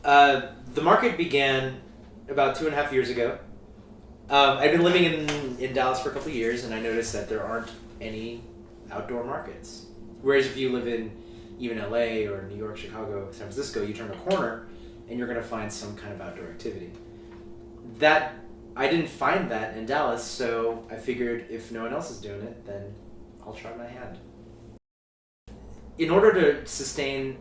The market began about 2.5 years ago. I've been living in Dallas for a couple of years, and I noticed that there aren't any outdoor markets. Whereas if you live in even LA or New York, Chicago, San Francisco, you turn a corner and you're going to find some kind of outdoor activity. I didn't find that in Dallas, so I figured if no one else is doing it, then I'll try my hand. In order to sustain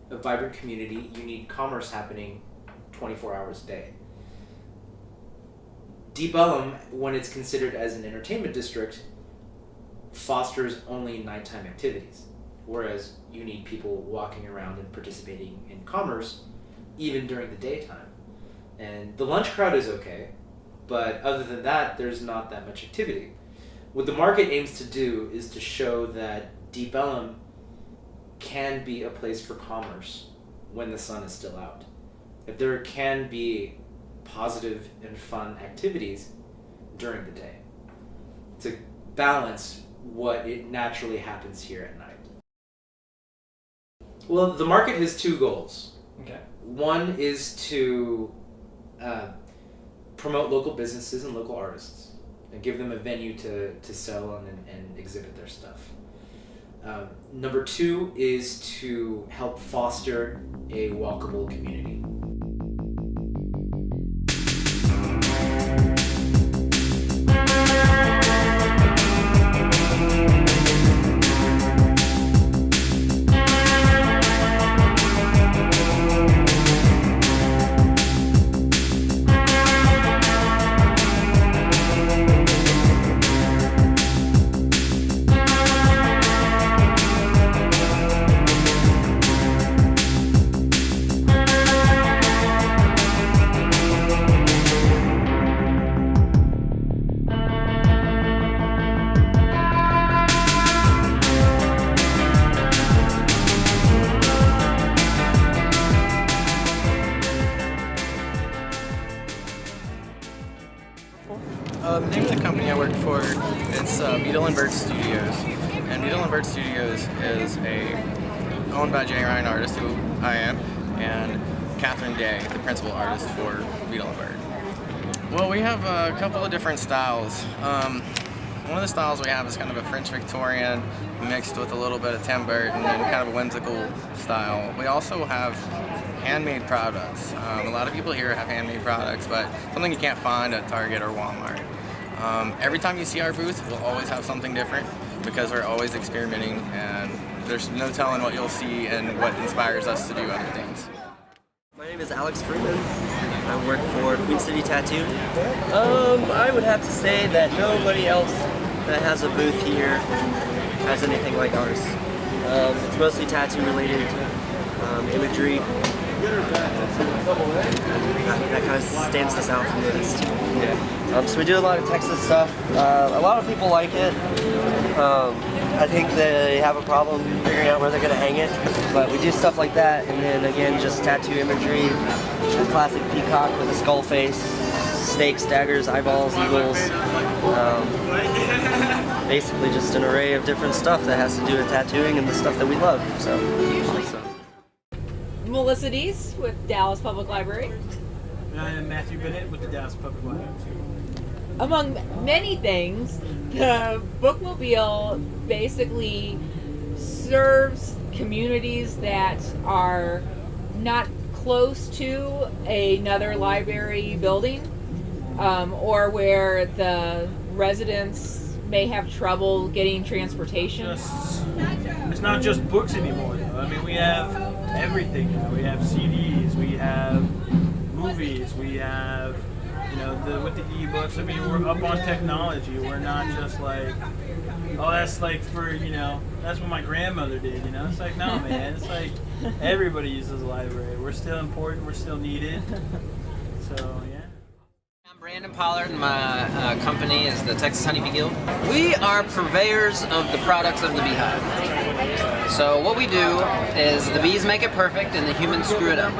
a vibrant community, you need commerce happening 24 hours a day. Deep Ellum, when it's considered as an entertainment district, fosters only nighttime activities, whereas you need people walking around and participating in commerce even during the daytime. And the lunch crowd is okay, but other than that, there's not that much activity. What the market aims to do is to show that Deep Ellum can be a place for commerce when the sun is still out. That there can be positive and fun activities during the day to balance what it naturally happens here at night. Well, the market has two goals. Okay. One is to promote local businesses and local artists and give them a venue to sell and exhibit their stuff. Number two is to help foster a walkable community. The name of the company I work for, it's Deom Studios, and Deom Studios is owned by Jay Ryan Artist, who I am, and Catherine Day, the principal artist for Deom. Well, we have a couple of different styles. One of the styles we have is kind of a French Victorian mixed with a little bit of Tim Burton and kind of a whimsical style. We also have handmade products. A lot of people here have handmade products, but something you can't find at Target or Walmart. Every time you see our booth, we'll always have something different because we're always experimenting, and there's no telling what you'll see and what inspires us to do other things. My name is Alex Freeman. I work for Queen City Tattoo. I would have to say that nobody else that has a booth here has anything like ours. It's mostly tattoo related imagery. That kind of stands us out from the rest. Yeah. So we do a lot of Texas stuff. A lot of people like it. I think they have a problem figuring out where they're going to hang it. But we do stuff like that, and then again, just tattoo imagery. A classic peacock with a skull face, snakes, daggers, eyeballs, eagles. Basically just an array of different stuff that has to do with tattooing and the stuff that we love. So. Melissa Deese with Dallas Public Library. And I am Matthew Bennett with the Dallas Public Library. Among many things, the Bookmobile basically serves communities that are not close to another library building, or where the residents may have trouble getting transportation. It's not just books anymore, though. I mean, we have everything now. We have CDs, we have movies, we have, with the e-books. I mean, we're up on technology. We're not just like, oh, that's like for, that's what my grandmother did, It's like, no, man. It's like everybody uses a library. We're still important. We're still needed. So, yeah. I'm Brandon Pollard, and my company is the Texas Honeybee Guild. We are purveyors of the products of the beehive. So what we do is the bees make it perfect and the humans screw it up.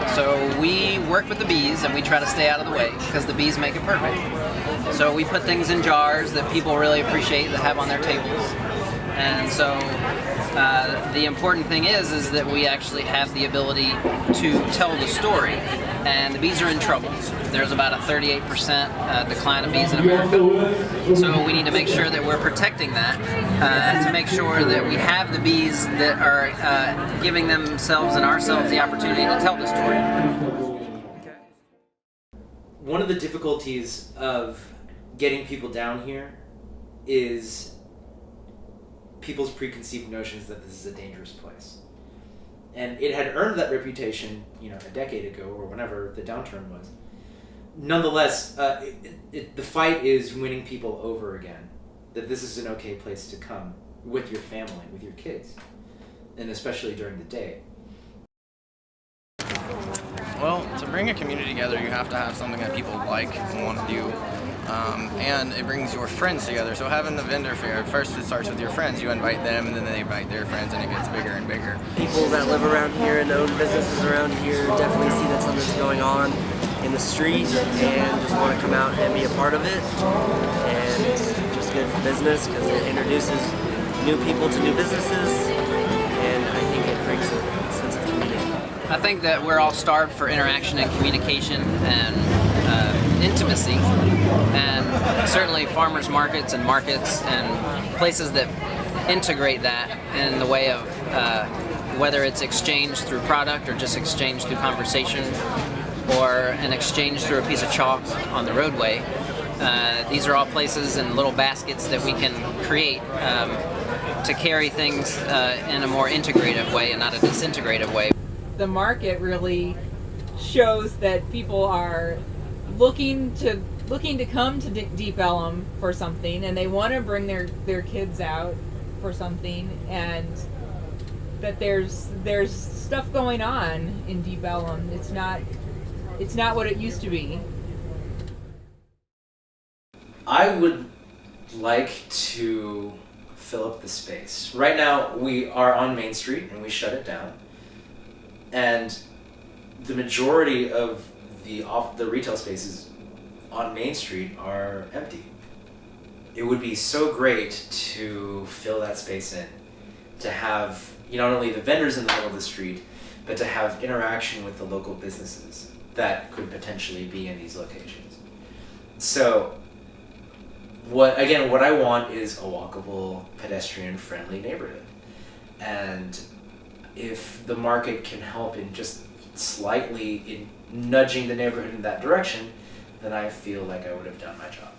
So we work with the bees and we try to stay out of the way because the bees make it perfect. So we put things in jars that people really appreciate, that have on their tables. And so The important thing is that we actually have the ability to tell the story, and the bees are in trouble. There's about a 38% decline of bees in America, so we need to make sure that we're protecting that, to make sure that we have the bees that are giving themselves and ourselves the opportunity to tell the story. One of the difficulties of getting people down here is people's preconceived notions that this is a dangerous place. And it had earned that reputation, a decade ago or whenever the downturn was. Nonetheless, the fight is winning people over again, that this is an okay place to come with your family, with your kids, and especially during the day. Well, to bring a community together, you have to have something that people like and want to do. And it brings your friends together. So having the vendor fair, first it starts with your friends. You invite them, and then they invite their friends, and it gets bigger and bigger. People that live around here and own businesses around here definitely see that something's going on in the street and just want to come out and be a part of it. And it's just good for business because it introduces new people to new businesses, and I think it brings a sense of community. I think that we're all starved for interaction and communication and intimacy, and certainly farmers markets and places that integrate that in the way of whether it's exchange through product or just exchange through conversation or an exchange through a piece of chalk on the roadway. These are all places and little baskets that we can create to carry things in a more integrative way and not a disintegrative way. The market really shows that people are looking to come to Deep Ellum for something, and they want to bring their kids out for something, and that there's stuff going on in Deep Ellum. It's not what it used to be. I would like to fill up the space. Right now we are on Main Street and we shut it down, and the majority of the retail spaces on Main Street are empty. It would be so great to fill that space in, to have not only the vendors in the middle of the street, but to have interaction with the local businesses that could potentially be in these locations. So what I want is a walkable, pedestrian-friendly neighborhood. And if the market can help in just slightly in nudging the neighborhood in that direction, then I feel like I would have done my job.